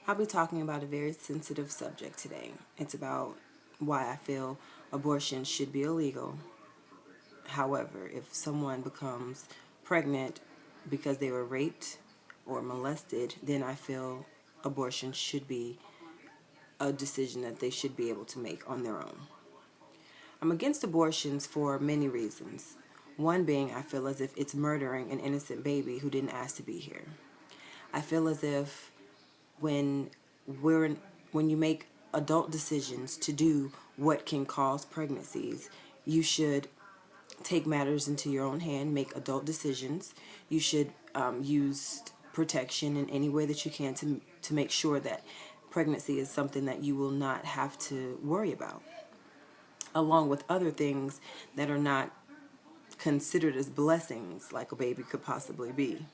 I'll be talking about a very sensitive subject today. It's about why I feel abortion should be illegal. However, if someone becomes pregnant because they were raped or molested, then I feel abortion should be a decision that they should be able to make on their own. I'm against abortions for many reasons. One being, I feel as if it's murdering an innocent baby who didn't ask to be here. I feel as if when we're when you make adult decisions to do what can cause pregnancies, you should take matters into your own hand, make adult decisions. You should use protection in any way that you can to make sure that pregnancy is something that you will not have to worry about, along with other things that are not considered as blessings like a baby could possibly be.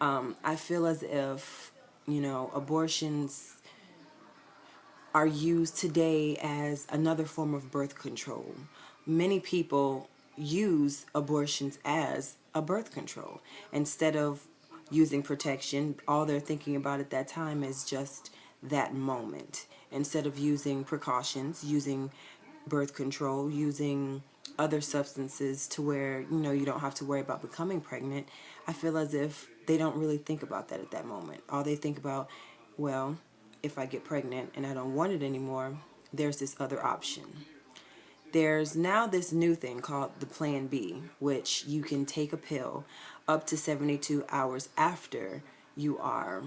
I feel as if, abortions are used today as another form of birth control. Many people use abortions as a birth control. Instead of using protection, all they're thinking about at that time is just that moment. Instead of using precautions, using birth control, using other substances to where, you don't have to worry about becoming pregnant, I feel as if they don't really think about that at that moment. All they think about, well, if I get pregnant and I don't want it anymore, there's this other option. There's now this new thing called the Plan B, which you can take a pill up to 72 hours you are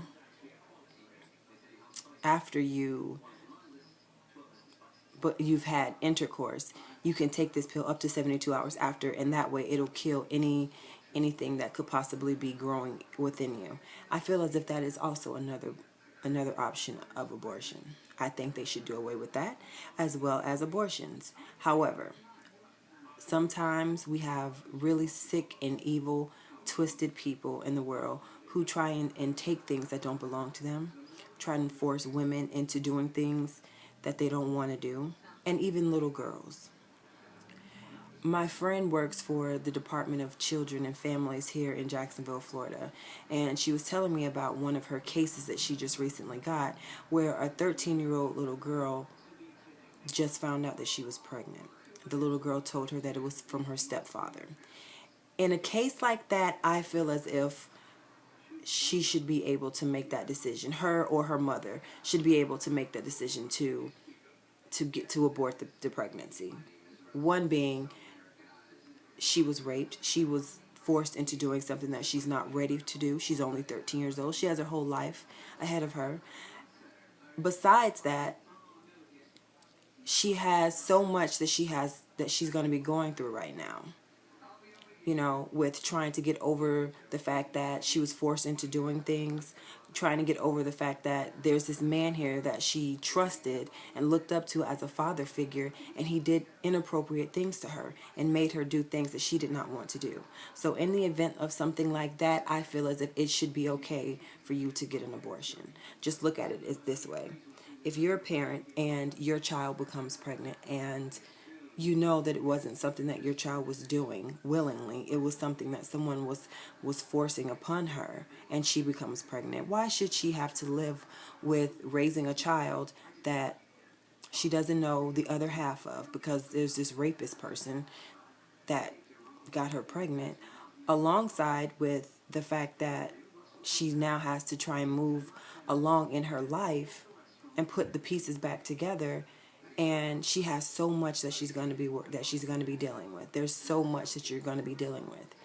after you but you've had intercourse. You can take this pill up to 72 hours after, and that way it'll kill anything that could possibly be growing within you. I feel as if that is also another option of abortion. I think they should do away with that as well as abortions. However, sometimes we have really sick and evil, twisted people in the world who try and take things that don't belong to them, try and force women into doing things that they don't want to do, and even little girls. My friend works for the Department of Children and Families here in Jacksonville, Florida, and she was telling me about one of her cases that she just recently got where a 13-year-old little girl just found out that she was pregnant. The little girl told her that it was from her stepfather. In a case like that, I feel as if she should be able to make that decision. Her or her mother should be able to make that decision to get to abort the pregnancy. One being, she was raped. She was forced into doing something that she's not ready to do. She's only 13 years old. She has her whole life ahead of her. Besides that, she has so much that she's going to be going through right now, with trying to get over the fact that she was forced into doing things, trying to get over the fact that there's this man here that she trusted and looked up to as a father figure, and he did inappropriate things to her and made her do things that she did not want to do. So in the event of something like that, I feel as if it should be okay for you to get an abortion. Just look at it this way. If you're a parent and your child becomes pregnant and you know that it wasn't something that your child was doing willingly, it was something that someone was forcing upon her, and she becomes pregnant, why should she have to live with raising a child that she doesn't know the other half of, because there's this rapist person that got her pregnant, alongside with the fact that she now has to try and move along in her life and put the pieces back together, and she has so much that she's going to be dealing with. There's so much that you're going to be dealing with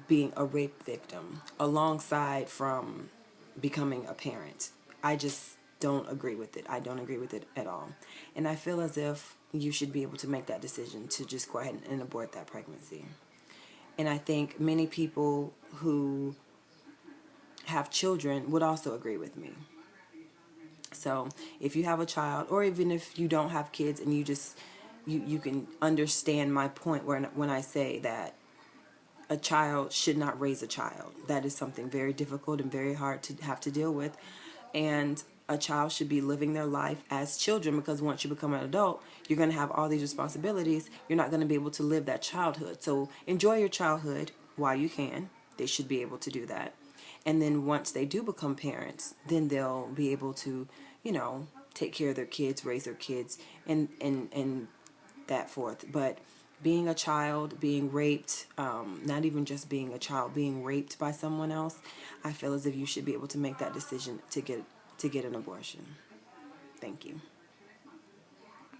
being a rape victim alongside from becoming a parent. I just don't agree with it. I don't agree with it at all. And I feel as if you should be able to make that decision to just go ahead and abort that pregnancy. And I think many people who have children would also agree with me. So if you have a child, or even if you don't have kids, and you can understand my point when I say that a child should not raise a child. That is something very difficult and very hard to have to deal with. And a child should be living their life as children, because once you become an adult, you're going to have all these responsibilities. You're not going to be able to live that childhood. So enjoy your childhood while you can. They should be able to do that. And then once they do become parents, then they'll be able to, you know, take care of their kids, raise their kids, and that forth. But being a child, being raped, not even just being a child, being raped by someone else, I feel as if you should be able to make that decision to get an abortion. Thank you.